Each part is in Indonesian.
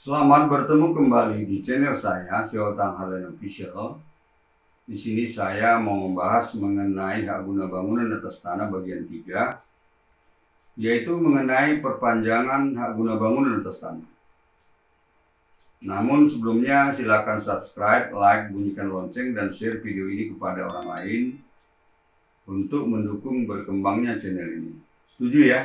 Selamat bertemu kembali di channel saya, Syotang Harlen Official. Di sini saya mau membahas mengenai hak guna bangunan atas tanah bagian 3, yaitu mengenai perpanjangan hak guna bangunan atas tanah. Namun sebelumnya silakan subscribe, like, bunyikan lonceng, dan share video ini kepada orang lain untuk mendukung berkembangnya channel ini. Setuju ya?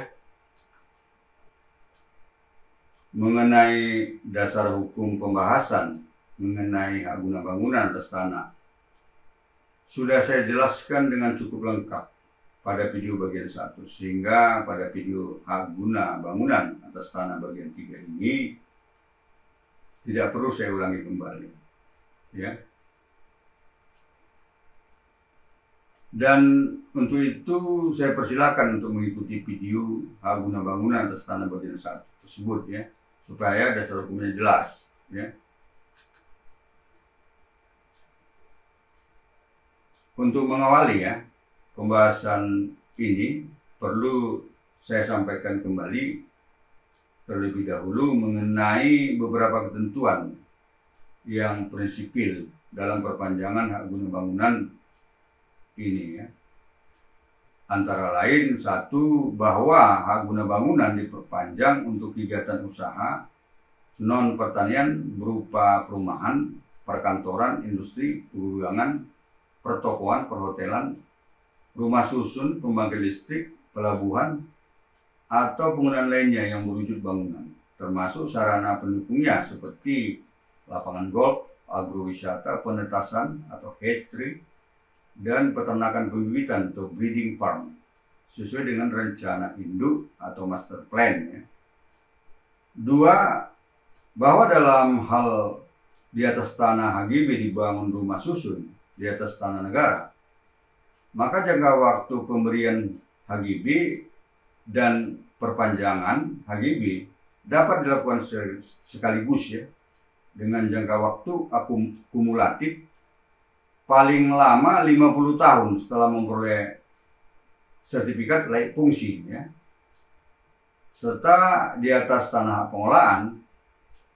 Mengenai dasar hukum pembahasan mengenai hak guna bangunan atas tanah sudah saya jelaskan dengan cukup lengkap pada video bagian 1, sehingga pada video hak guna bangunan atas tanah bagian 3 ini tidak perlu saya ulangi kembali ya. Dan untuk itu saya persilakan untuk mengikuti video hak guna bangunan atas tanah bagian 1 tersebut ya, supaya dasar hukumnya jelas ya. Untuk mengawali ya pembahasan ini, perlu saya sampaikan kembali terlebih dahulu mengenai beberapa ketentuan yang prinsipil dalam perpanjangan hak guna bangunan ini ya. Antara lain, 1, bahwa hak guna bangunan diperpanjang untuk kegiatan usaha non pertanian berupa perumahan, perkantoran, industri, pergudangan, pertokoan, perhotelan, rumah susun, pembangkit listrik, pelabuhan, atau penggunaan lainnya yang berwujud bangunan, termasuk sarana pendukungnya seperti lapangan golf, agrowisata, penetasan atau hatchery, dan peternakan pembibitan atau breeding farm sesuai dengan rencana induk atau master plan ya. 2, bahwa dalam hal di atas tanah HGB dibangun rumah susun di atas tanah negara, maka jangka waktu pemberian HGB dan perpanjangan HGB dapat dilakukan sekaligus ya, dengan jangka waktu kumulatif paling lama 50 tahun setelah memperoleh sertifikat layak fungsi ya. Serta di atas tanah pengolahan,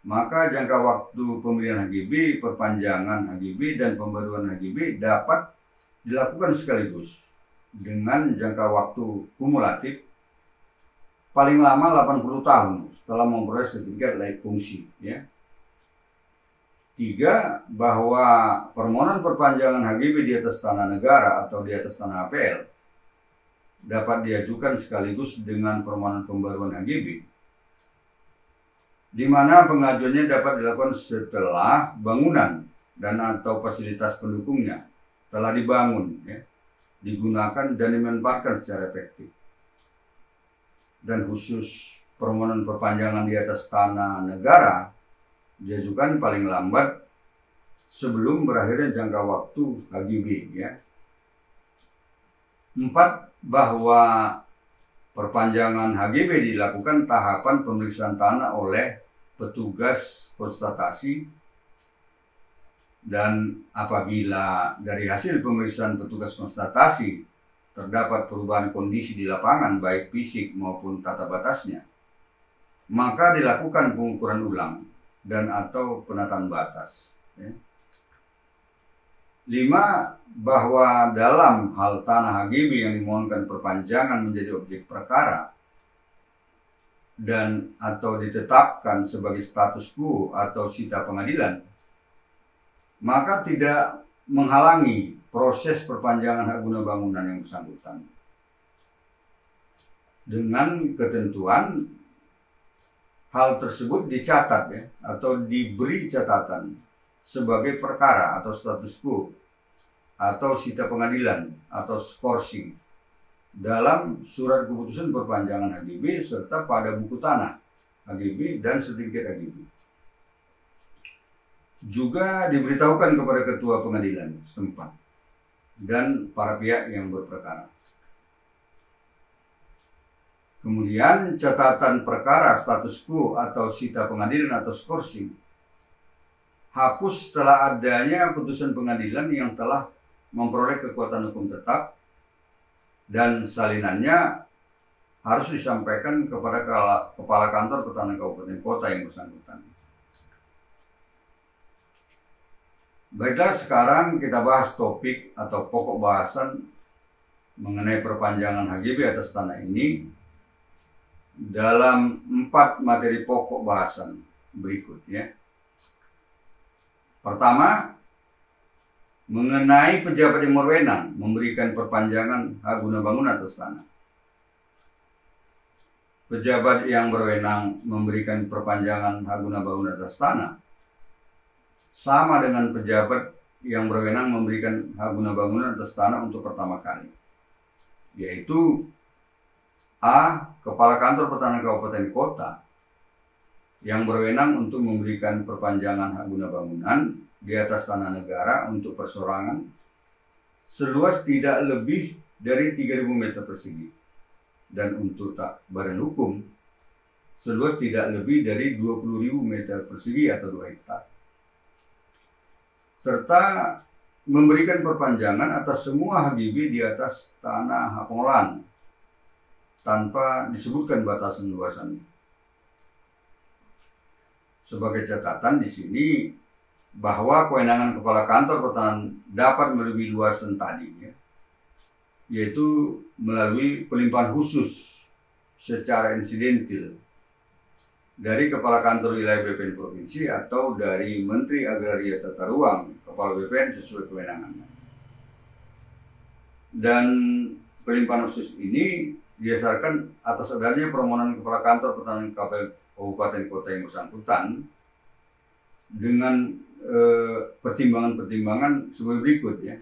maka jangka waktu pemberian HGB, perpanjangan HGB, dan pembaruan HGB dapat dilakukan sekaligus dengan jangka waktu kumulatif paling lama 80 tahun setelah memperoleh sertifikat layak fungsi ya. 3, bahwa permohonan perpanjangan HGB di atas tanah negara atau di atas tanah APL dapat diajukan sekaligus dengan permohonan pembaruan HGB, di mana pengajuannya dapat dilakukan setelah bangunan dan atau fasilitas pendukungnya telah dibangun ya, digunakan dan dimanfaatkan secara efektif. Dan khusus permohonan perpanjangan di atas tanah negara diajukan paling lambat sebelum berakhirnya jangka waktu HGB ya. 4, bahwa perpanjangan HGB dilakukan tahapan pemeriksaan tanah oleh petugas konstatasi, dan apabila dari hasil pemeriksaan petugas konstatasi terdapat perubahan kondisi di lapangan baik fisik maupun tata batasnya, maka dilakukan pengukuran ulang dan atau penataan batas ya. 5, bahwa dalam hal tanah HGB yang dimohonkan perpanjangan menjadi objek perkara dan atau ditetapkan sebagai status quo atau sita pengadilan, maka tidak menghalangi proses perpanjangan hak guna bangunan yang bersangkutan, dengan ketentuan hal tersebut dicatat ya, atau diberi catatan sebagai perkara atau status quo atau sita pengadilan atau skorsing dalam surat keputusan perpanjangan HGB serta pada buku tanah HGB dan sertifikat HGB. Juga diberitahukan kepada ketua pengadilan setempat dan para pihak yang berperkara. Kemudian catatan perkara status quo atau sita pengadilan atau skorsing hapus setelah adanya putusan pengadilan yang telah memperoleh kekuatan hukum tetap, dan salinannya harus disampaikan kepada kepala kantor pertahanan kabupaten kota yang bersangkutan. Baiklah, sekarang kita bahas topik atau pokok bahasan mengenai perpanjangan HGB atas tanah ini dalam 4 materi pokok bahasan berikut ya. Pertama, mengenai pejabat yang berwenang memberikan perpanjangan hak guna bangunan atas tanah. Pejabat yang berwenang memberikan perpanjangan hak guna bangunan atas tanah sama dengan pejabat yang berwenang memberikan hak guna bangunan atas tanah untuk pertama kali, yaitu A. Kepala Kantor Pertanahan Kabupaten Kota yang berwenang untuk memberikan perpanjangan hak guna bangunan di atas tanah negara untuk persorangan seluas tidak lebih dari 3.000 meter persegi, dan untuk badan hukum seluas tidak lebih dari 20.000 meter persegi atau 2 hektar. Serta memberikan perpanjangan atas semua HGB di atas tanah hak pengolahan tanpa disebutkan batasan luasan. Sebagai catatan di sini bahwa kewenangan Kepala Kantor Pertanahan dapat melebihi luasan tadi ya, yaitu melalui pelimpahan khusus secara insidentil dari Kepala Kantor Wilayah BPN Provinsi atau dari Menteri Agraria Tata Ruang, Kepala BPN sesuai kewenangannya. Dan pelimpahan khusus ini didasarkan atas adanya permohonan Kepala Kantor Pertanahan Kabupaten Kota yang bersangkutan dengan pertimbangan-pertimbangan sebagai berikut ya.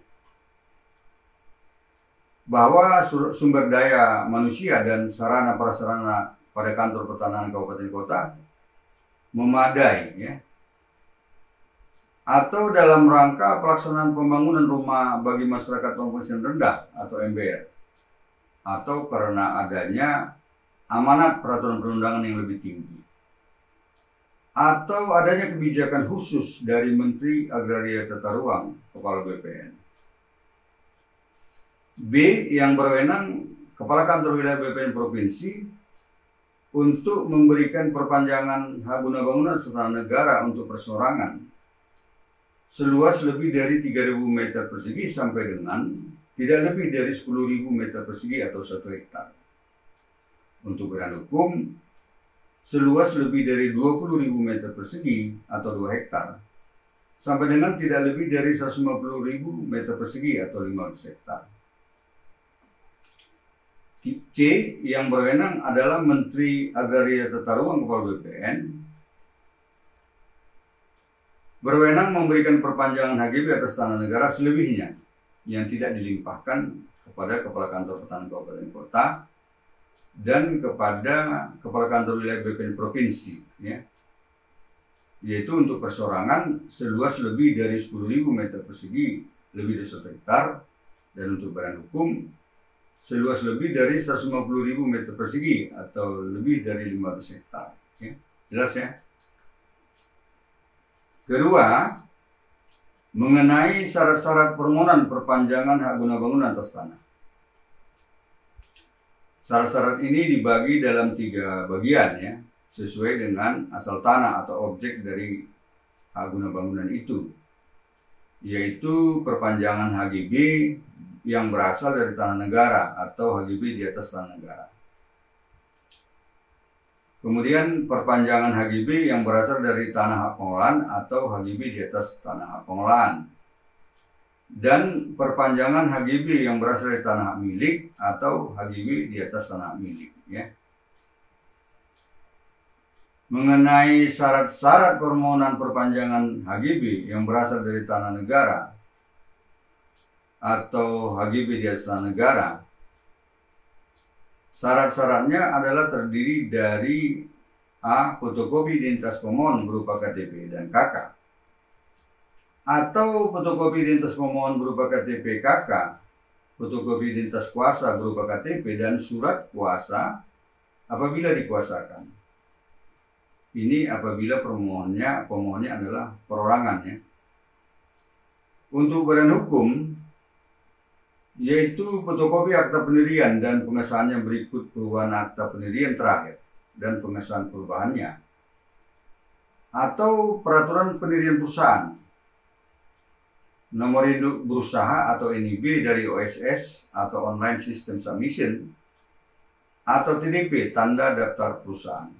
Bahwa sumber daya manusia dan sarana prasarana pada Kantor Pertanahan Kabupaten Kota memadai ya, atau dalam rangka pelaksanaan pembangunan rumah bagi masyarakat berpenghasilan rendah atau MBR, atau karena adanya amanat peraturan perundangan yang lebih tinggi, atau adanya kebijakan khusus dari Menteri Agraria Tata Ruang, Kepala BPN. B. Yang berwenang Kepala Kantor Wilayah BPN Provinsi untuk memberikan perpanjangan hak guna bangunan serta negara untuk persorangan seluas lebih dari 3.000 meter persegi sampai dengan tidak lebih dari 10.000 meter persegi atau 1 hektar. Untuk badan hukum seluas lebih dari 20.000 meter persegi atau 2 hektar sampai dengan tidak lebih dari 150.000 meter persegi atau 15 hektar. C. Yang berwenang adalah Menteri Agraria Tata Ruang Kepala BPN berwenang memberikan perpanjangan HGB atas tanah negara selebihnya yang tidak dilimpahkan kepada Kepala Kantor Pertanahan Kabupaten Kota dan kepada Kepala Kantor Wilayah BPN Provinsi ya, yaitu untuk persorangan seluas lebih dari 10.000 meter persegi lebih dari 1 hektar, dan untuk badan hukum seluas lebih dari 150.000 meter persegi atau lebih dari 15 hektar. Ya. Jelas ya? Kedua, mengenai syarat-syarat permohonan perpanjangan hak guna bangunan atas tanah. Syarat-syarat ini dibagi dalam 3 bagian ya, sesuai dengan asal tanah atau objek dari hak guna bangunan itu, yaitu perpanjangan HGB yang berasal dari tanah negara atau HGB di atas tanah negara. Kemudian perpanjangan HGB yang berasal dari tanah hak pengolahan atau HGB di atas tanah hak pengolahan. Dan perpanjangan HGB yang berasal dari tanah hak milik atau HGB di atas tanah hak milik ya. Mengenai syarat-syarat permohonan perpanjangan HGB yang berasal dari tanah negara atau HGB di atas tanah negara, syarat-syaratnya adalah terdiri dari A. Fotokopi identitas pemohon berupa KTP dan KK, atau fotokopi identitas pemohon berupa KTP KK, fotokopi identitas kuasa berupa KTP dan surat kuasa apabila dikuasakan. Ini apabila pemohonnya adalah perorangan ya. Untuk badan hukum, yaitu fotokopi akta pendirian dan pengesahannya berikut perubahan akta pendirian terakhir dan pengesahan perubahannya, atau peraturan pendirian perusahaan, nomor induk berusaha atau NIB dari OSS atau Online System Submission, atau TDP, tanda daftar perusahaan.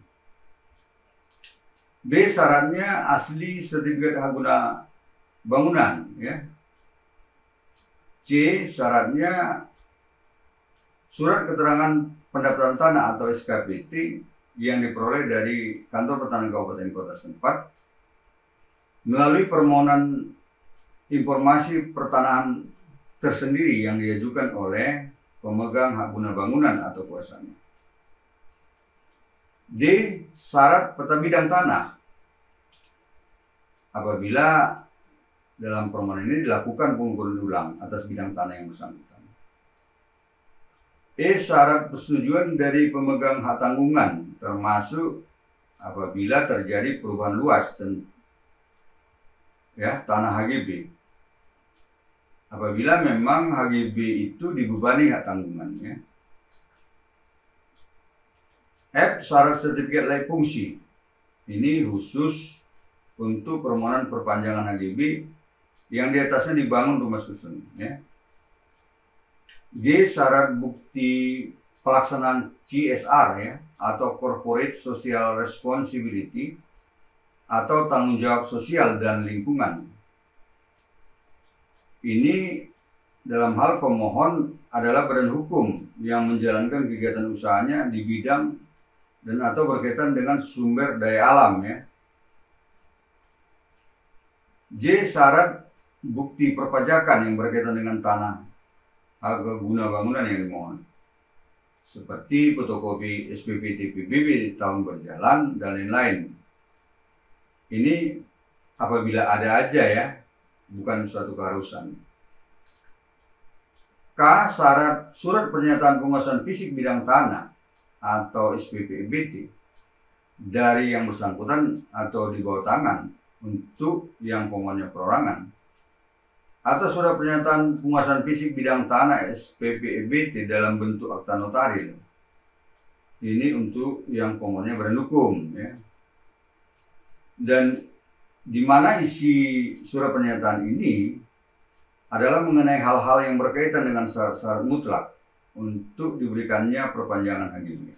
B, syaratnya asli sertifikat hak guna bangunan, ya. C, syaratnya surat keterangan pendaftaran tanah atau SKPT yang diperoleh dari kantor pertanahan kabupaten kota setempat melalui permohonan informasi pertanahan tersendiri yang diajukan oleh pemegang hak guna bangunan atau kuasanya. D, syarat peta bidang tanah apabila dalam permohonan ini dilakukan pengukuran ulang atas bidang tanah yang bersangkutan. E, syarat persetujuan dari pemegang hak tanggungan termasuk apabila terjadi perubahan luas dan tanah HGB. Apabila memang HGB itu dibebani hak tanggungannya. F, syarat sertifikat layak fungsi. Ini khusus untuk permohonan perpanjangan HGB yang di atasnya dibangun rumah susun, ya. G, syarat bukti pelaksanaan CSR, ya, atau Corporate Social Responsibility atau tanggung jawab sosial dan lingkungan. Ini dalam hal pemohon adalah badan hukum yang menjalankan kegiatan usahanya di bidang dan atau berkaitan dengan sumber daya alam, ya. J, syarat bukti perpajakan yang berkaitan dengan tanah hak guna bangunan yang dimohon, seperti fotokopi SPP TPBB tahun berjalan dan lain-lain. Ini apabila ada aja, ya, bukan suatu keharusan. K, syarat surat pernyataan penguasaan fisik bidang tanah atau SPP EBT dari yang bersangkutan atau di bawah tangan untuk yang pemohonnya perorangan, atau surat pernyataan penguasaan fisik bidang tanah SPP EBT dalam bentuk akta notaril. Ini untuk yang pemohonnya badan hukum, ya. Dan di mana isi surat pernyataan ini adalah mengenai hal-hal yang berkaitan dengan syarat-syarat mutlak untuk diberikannya perpanjangan HGB.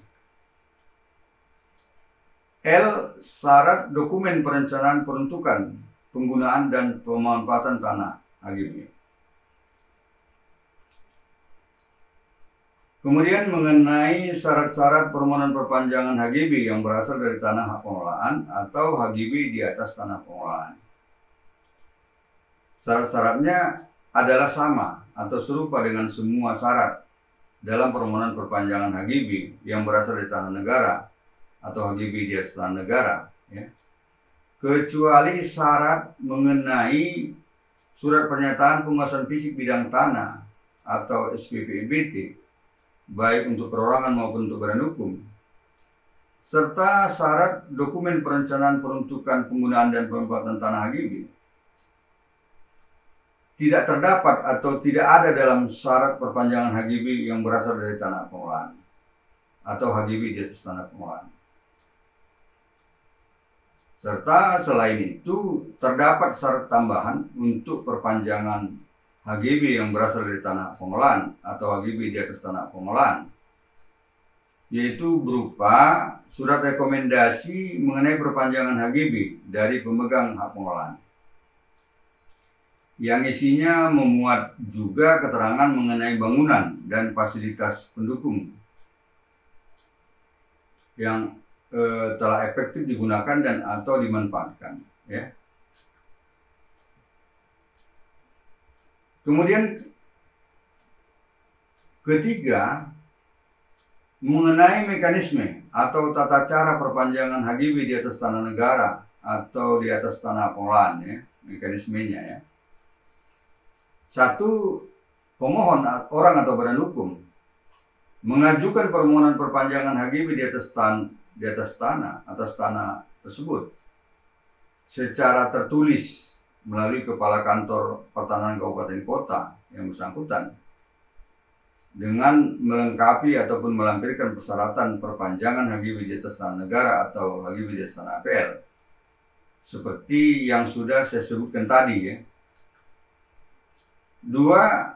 L, syarat dokumen perencanaan peruntukan, penggunaan dan pemanfaatan tanah HGB. Kemudian mengenai syarat-syarat permohonan perpanjangan HGB yang berasal dari tanah hak pengelolaan atau HGB di atas tanah pengelolaan. Syarat-syaratnya adalah sama atau serupa dengan semua syarat dalam permohonan perpanjangan HGB yang berasal dari tanah negara atau HGB di atas tanah negara, ya. Kecuali syarat mengenai surat pernyataan penguasaan fisik bidang tanah atau SPP EBT baik untuk perorangan maupun untuk badan hukum, serta syarat dokumen perencanaan peruntukan penggunaan dan pemanfaatan tanah HGB tidak terdapat atau tidak ada dalam syarat perpanjangan HGB yang berasal dari tanah pengelolaan atau HGB di atas tanah pengelolaan. Serta selain itu terdapat syarat tambahan untuk perpanjangan HGB yang berasal dari tanah pengelolaan atau HGB di atas tanah pengelolaan, yaitu berupa surat rekomendasi mengenai perpanjangan HGB dari pemegang hak pengelolaan, yang isinya memuat juga keterangan mengenai bangunan dan fasilitas pendukung yang telah efektif digunakan dan atau dimanfaatkan, ya. Kemudian ketiga, mengenai mekanisme atau tata cara perpanjangan HGB di atas tanah negara atau di atas tanah pengelolaan, ya, mekanismenya, ya. Satu, pemohon orang atau badan hukum mengajukan permohonan perpanjangan HGB di atas tanah tersebut secara tertulis melalui kepala kantor pertanahan kabupaten kota yang bersangkutan dengan melengkapi ataupun melampirkan persyaratan perpanjangan HGB di atas tanah negara atau HGB di atas tanah APL seperti yang sudah saya sebutkan tadi, ya. Dua,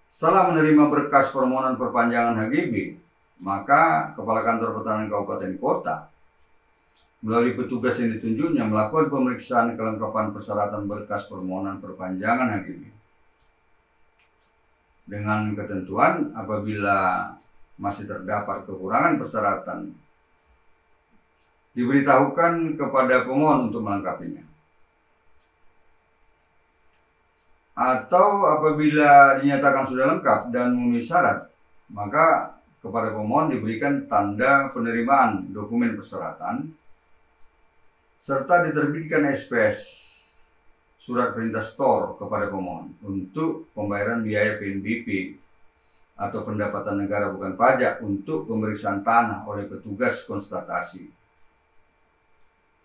setelah menerima berkas permohonan perpanjangan HGB, maka Kepala Kantor Pertanahan Kabupaten Kota melalui petugas yang ditunjuknya melakukan pemeriksaan kelengkapan persyaratan berkas permohonan perpanjangan HGB dengan ketentuan apabila masih terdapat kekurangan persyaratan diberitahukan kepada pemohon untuk melengkapinya. Atau apabila dinyatakan sudah lengkap dan memenuhi syarat, maka kepada pemohon diberikan tanda penerimaan dokumen persyaratan serta diterbitkan SPS surat perintah setor kepada pemohon untuk pembayaran biaya PNBP atau pendapatan negara bukan pajak untuk pemeriksaan tanah oleh petugas konstatasi,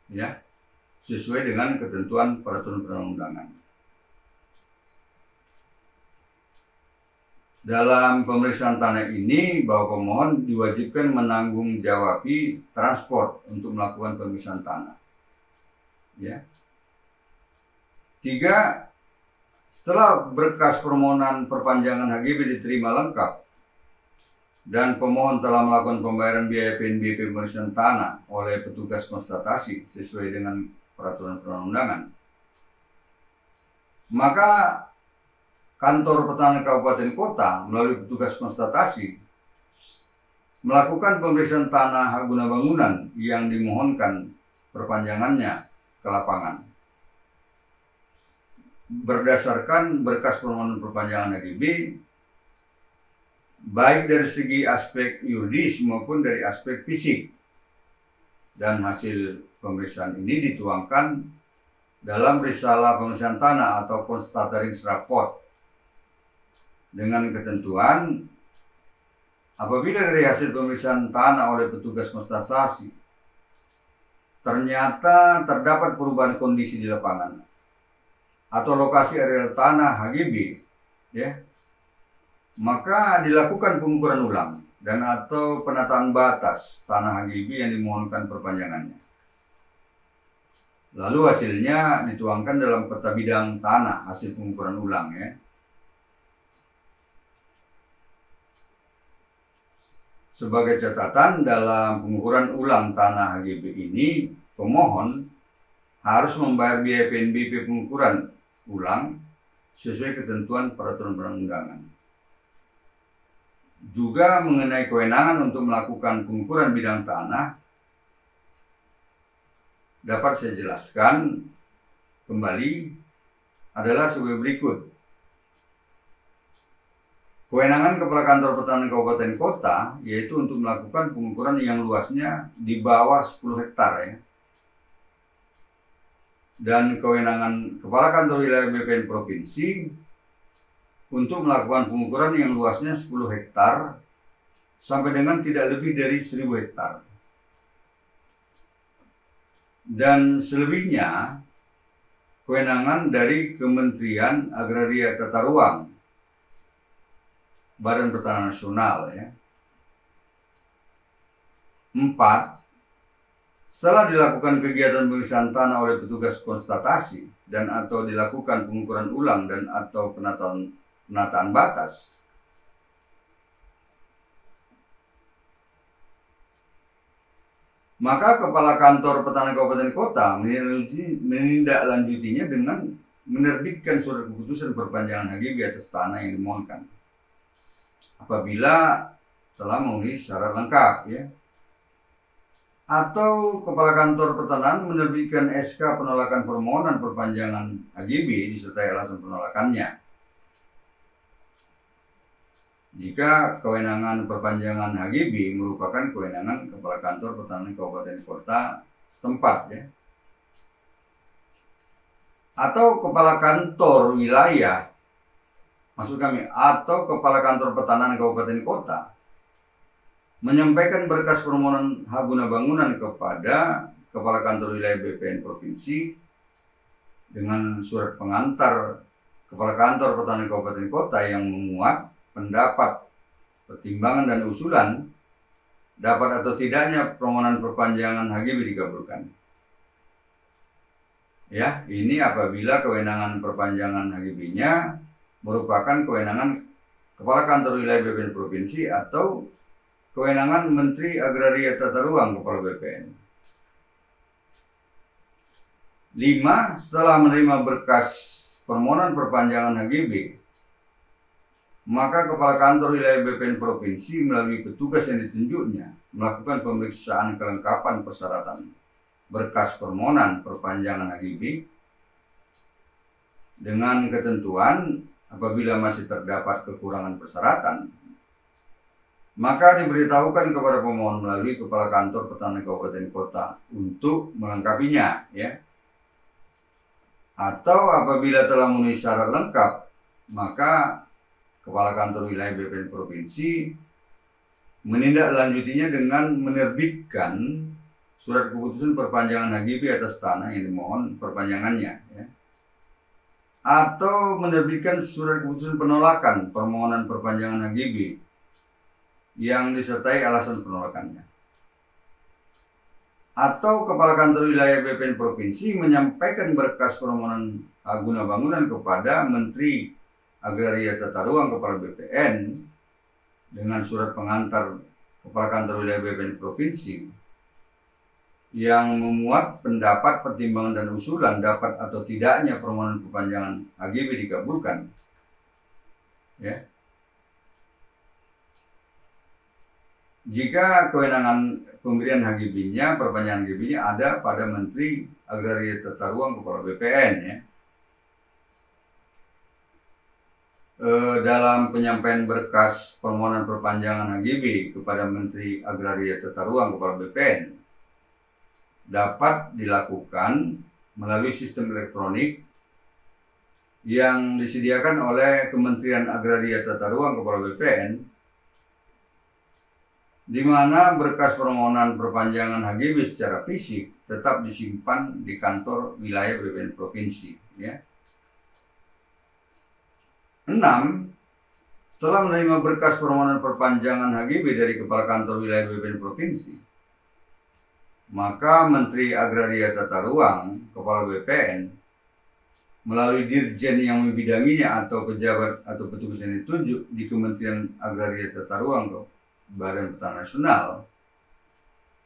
ya, sesuai dengan ketentuan peraturan perundang-undangan. Dalam pemeriksaan tanah ini, bahwa pemohon diwajibkan menanggung-jawabi transport untuk melakukan pemeriksaan tanah. Ya. 3. Setelah berkas permohonan perpanjangan HGB diterima lengkap dan pemohon telah melakukan pembayaran biaya PNBP pemeriksaan tanah oleh petugas konstatasi sesuai dengan peraturan perundang-undangan, maka Kantor Pertanahan Kabupaten Kota melalui petugas konstatasi melakukan pemeriksaan tanah hak guna bangunan yang dimohonkan perpanjangannya ke lapangan berdasarkan berkas permohonan perpanjangan HGB, baik dari segi aspek yuridis maupun dari aspek fisik, dan hasil pemeriksaan ini dituangkan dalam risalah pemeriksaan tanah atau constatering report dengan ketentuan apabila dari hasil pemeriksaan tanah oleh petugas konstatasi ternyata terdapat perubahan kondisi di lapangan atau lokasi areal tanah HGB, ya, maka dilakukan pengukuran ulang dan atau penataan batas tanah HGB yang dimohonkan perpanjangannya. Lalu hasilnya dituangkan dalam peta bidang tanah hasil pengukuran ulang, ya. Sebagai catatan, dalam pengukuran ulang tanah HGB ini, pemohon harus membayar biaya PNBP pengukuran ulang sesuai ketentuan peraturan perundang-undangan. Juga mengenai kewenangan untuk melakukan pengukuran bidang tanah, dapat saya jelaskan kembali adalah sebagai berikut. Kewenangan Kepala Kantor Pertanahan Kabupaten Kota yaitu untuk melakukan pengukuran yang luasnya di bawah 10 hektar, ya. Dan kewenangan Kepala Kantor Wilayah BPN Provinsi untuk melakukan pengukuran yang luasnya 10 hektar sampai dengan tidak lebih dari 1000 hektar. Dan selebihnya kewenangan dari Kementerian Agraria Tata Ruang, Badan Pertanahan Nasional, ya. 4. Setelah dilakukan kegiatan pemeriksaan tanah oleh petugas konstatasi dan atau dilakukan pengukuran ulang dan atau penataan batas, maka Kepala Kantor Pertanahan Kabupaten Kota menindaklanjutinya dengan menerbitkan surat keputusan perpanjangan HGB atas tanah yang dimohonkan apabila telah memenuhi syarat lengkap, ya. Atau Kepala Kantor Pertanahan menerbitkan SK penolakan permohonan perpanjangan HGB disertai alasan penolakannya. Jika kewenangan perpanjangan HGB merupakan kewenangan Kepala Kantor Pertanahan Kabupaten Kota setempat, ya. Atau Kepala Kantor Wilayah, maksud kami, atau Kepala Kantor Pertanahan Kabupaten Kota menyampaikan berkas permohonan hak guna bangunan kepada Kepala Kantor Wilayah BPN Provinsi dengan surat pengantar Kepala Kantor Pertanahan Kabupaten Kota yang memuat pendapat, pertimbangan dan usulan dapat atau tidaknya permohonan perpanjangan HGB dikabulkan. Ya, ini apabila kewenangan perpanjangan HGB-nya merupakan kewenangan Kepala Kantor Wilayah BPN Provinsi atau kewenangan Menteri Agraria Tata Ruang Kepala BPN. 5. Setelah menerima berkas permohonan perpanjangan HGB, maka Kepala Kantor Wilayah BPN Provinsi melalui petugas yang ditunjuknya melakukan pemeriksaan kelengkapan persyaratan berkas permohonan perpanjangan HGB dengan ketentuan apabila masih terdapat kekurangan persyaratan, maka diberitahukan kepada pemohon melalui Kepala Kantor Pertanahan Kabupaten Kota untuk melengkapinya, ya. Atau apabila telah memenuhi syarat lengkap, maka Kepala Kantor Wilayah BPN Provinsi menindaklanjutinya dengan menerbitkan surat keputusan perpanjangan HGB atas tanah yang dimohon perpanjangannya, ya. Atau menerbitkan surat keputusan penolakan permohonan perpanjangan HGB yang disertai alasan penolakannya. Atau Kepala Kantor Wilayah BPN Provinsi menyampaikan berkas permohonan guna bangunan kepada Menteri Agraria Tata Ruang Kepala BPN dengan surat pengantar Kepala Kantor Wilayah BPN Provinsi yang memuat pendapat, pertimbangan, dan usulan dapat atau tidaknya permohonan perpanjangan HGB dikabulkan, ya. Jika kewenangan pemberian HGB-nya, perpanjangan HGB-nya ada pada Menteri Agraria Tata Ruang Kepala BPN, ya. Dalam penyampaian berkas permohonan perpanjangan HGB kepada Menteri Agraria Tata Ruang Kepala BPN dapat dilakukan melalui sistem elektronik yang disediakan oleh Kementerian Agraria Tata Ruang Kepala BPN, di mana berkas permohonan perpanjangan HGB secara fisik tetap disimpan di kantor wilayah BPN Provinsi, ya. 6. Setelah menerima berkas permohonan perpanjangan HGB dari Kepala Kantor Wilayah BPN Provinsi, maka Menteri Agraria Tata Ruang Kepala BPN melalui dirjen yang membidanginya atau pejabat atau petugas yang ditunjuk di Kementerian Agraria Tata Ruang ke Badan Pertanahan Nasional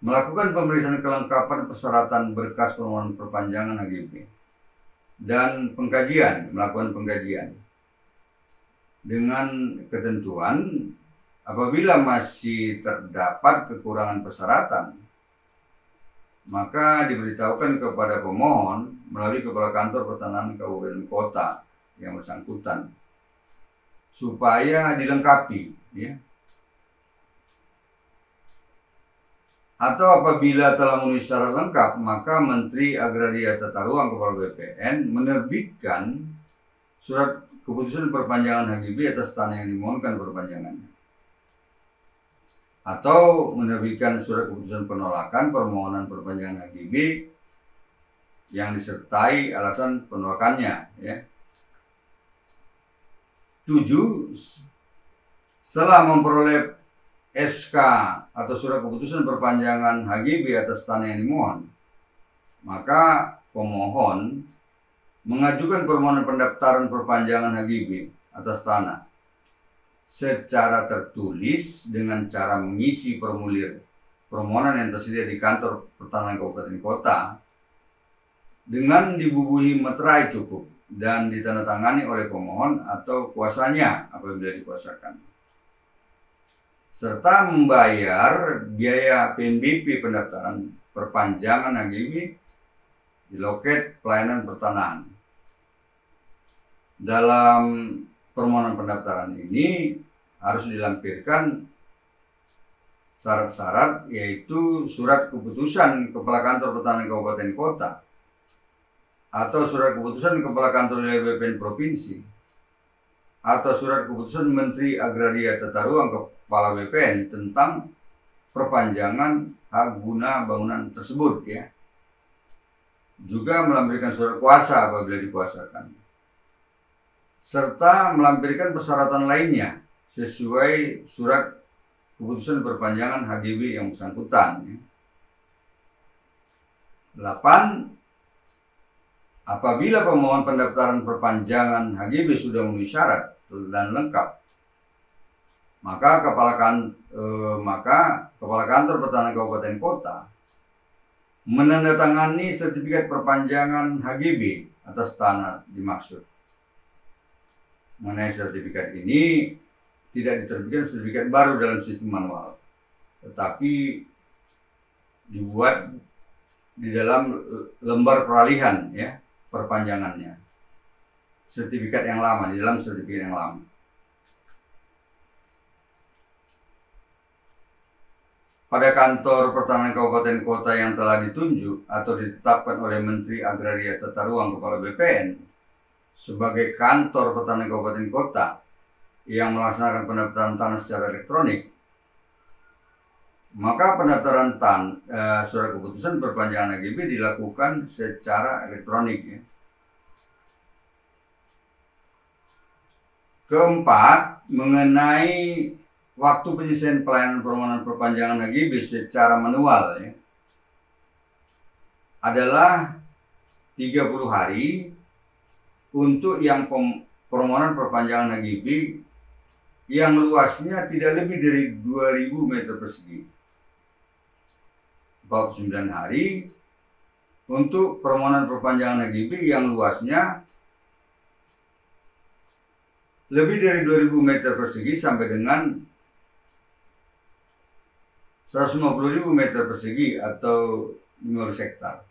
melakukan pemeriksaan kelengkapan persyaratan berkas permohonan perpanjangan HGB dan melakukan pengkajian dengan ketentuan apabila masih terdapat kekurangan persyaratan, maka diberitahukan kepada pemohon melalui Kepala Kantor Pertanahan Kabupaten Kota yang bersangkutan supaya dilengkapi, ya. Atau apabila telah memenuhi syarat lengkap, maka Menteri Agraria Tata Ruang Kepala BPN menerbitkan surat keputusan perpanjangan HGB atas tanah yang dimohonkan perpanjangannya, atau menerbitkan surat keputusan penolakan permohonan perpanjangan HGB yang disertai alasan penolakannya, ya. 7. Setelah memperoleh SK atau surat keputusan perpanjangan HGB atas tanah yang dimohon, maka pemohon mengajukan permohonan pendaftaran perpanjangan HGB atas tanah secara tertulis dengan cara mengisi formulir permohonan yang tersedia di kantor Pertanahan Kabupaten Kota dengan dibubuhi meterai cukup dan ditandatangani oleh pemohon atau kuasanya apabila dikuasakan, serta membayar biaya PNBP pendaftaran perpanjangan HGB di loket pelayanan pertanahan. Dalam permohonan pendaftaran ini harus dilampirkan syarat-syarat, yaitu surat keputusan Kepala Kantor Pertanahan Kabupaten Kota atau surat keputusan Kepala Kantor Wilayah BPN Provinsi atau surat keputusan Menteri Agraria Tata Ruang Kepala BPN tentang perpanjangan hak guna bangunan tersebut, ya. Juga melampirkan surat kuasa apabila dikuasakan, serta melampirkan persyaratan lainnya sesuai surat keputusan perpanjangan HGB yang bersangkutan, ya. 8. apabila pemohon pendaftaran perpanjangan HGB sudah memenuhi syarat dan lengkap, maka Kepala Kantor Pertahanan Kabupaten Kota menandatangani sertifikat perpanjangan HGB atas tanah dimaksud. Mengenai sertifikat ini tidak diterbitkan sertifikat baru dalam sistem manual, tetapi dibuat di dalam lembar peralihan ya perpanjangannya. Sertifikat yang lama, di dalam sertifikat yang lama. Pada kantor pertahanan kabupaten kota yang telah ditunjuk atau ditetapkan oleh Menteri Agraria Tata Ruang Kepala BPN sebagai kantor pertahanan kabupaten kota yang melaksanakan pendaftaran tanah secara elektronik, maka pendaftaran surat keputusan perpanjangan HGB dilakukan secara elektronik. Ya. Keempat, mengenai waktu penyelesaian pelayanan permohonan perpanjangan HGB secara manual ya, adalah 30 hari untuk yang permohonan perpanjangan HGB yang luasnya tidak lebih dari 2000 meter persegi. 49 hari untuk permohonan perpanjangan HGB yang luasnya lebih dari 2000 meter persegi sampai dengan 150.000 meter persegi atau 15 hektar.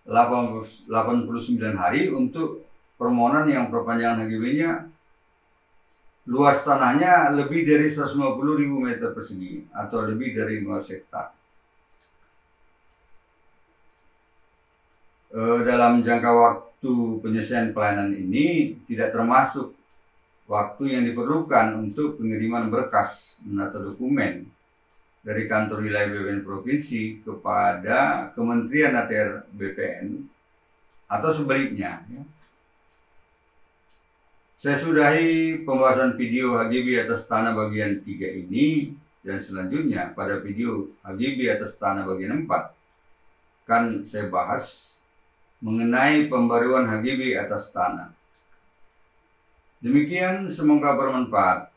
89 hari untuk permohonan yang perpanjangan HGB-nya luas tanahnya lebih dari 150.000 meter persegi atau lebih dari 15 hektar. Dalam jangka waktu penyelesaian pelayanan ini tidak termasuk waktu yang diperlukan untuk pengiriman berkas atau dokumen dari kantor wilayah BPN provinsi kepada Kementerian ATR BPN atau sebaliknya. Ya. Saya sudahi pembahasan video HGB atas tanah bagian 3 ini, dan selanjutnya pada video HGB atas tanah bagian 4 kan saya bahas mengenai pembaruan HGB atas tanah. Demikian, semoga bermanfaat.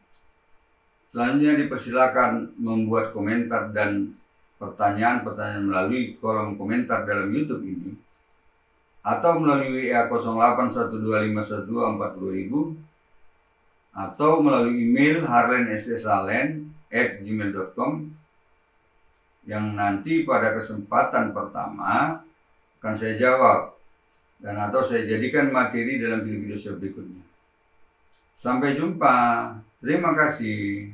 Selanjutnya dipersilakan membuat komentar dan pertanyaan-pertanyaan melalui kolom komentar dalam YouTube ini atau melalui WA 081251242000 atau melalui email harlenssalen@gmail.com yang nanti pada kesempatan pertama akan saya jawab dan atau saya jadikan materi dalam video-video berikutnya. Sampai jumpa. Terima kasih.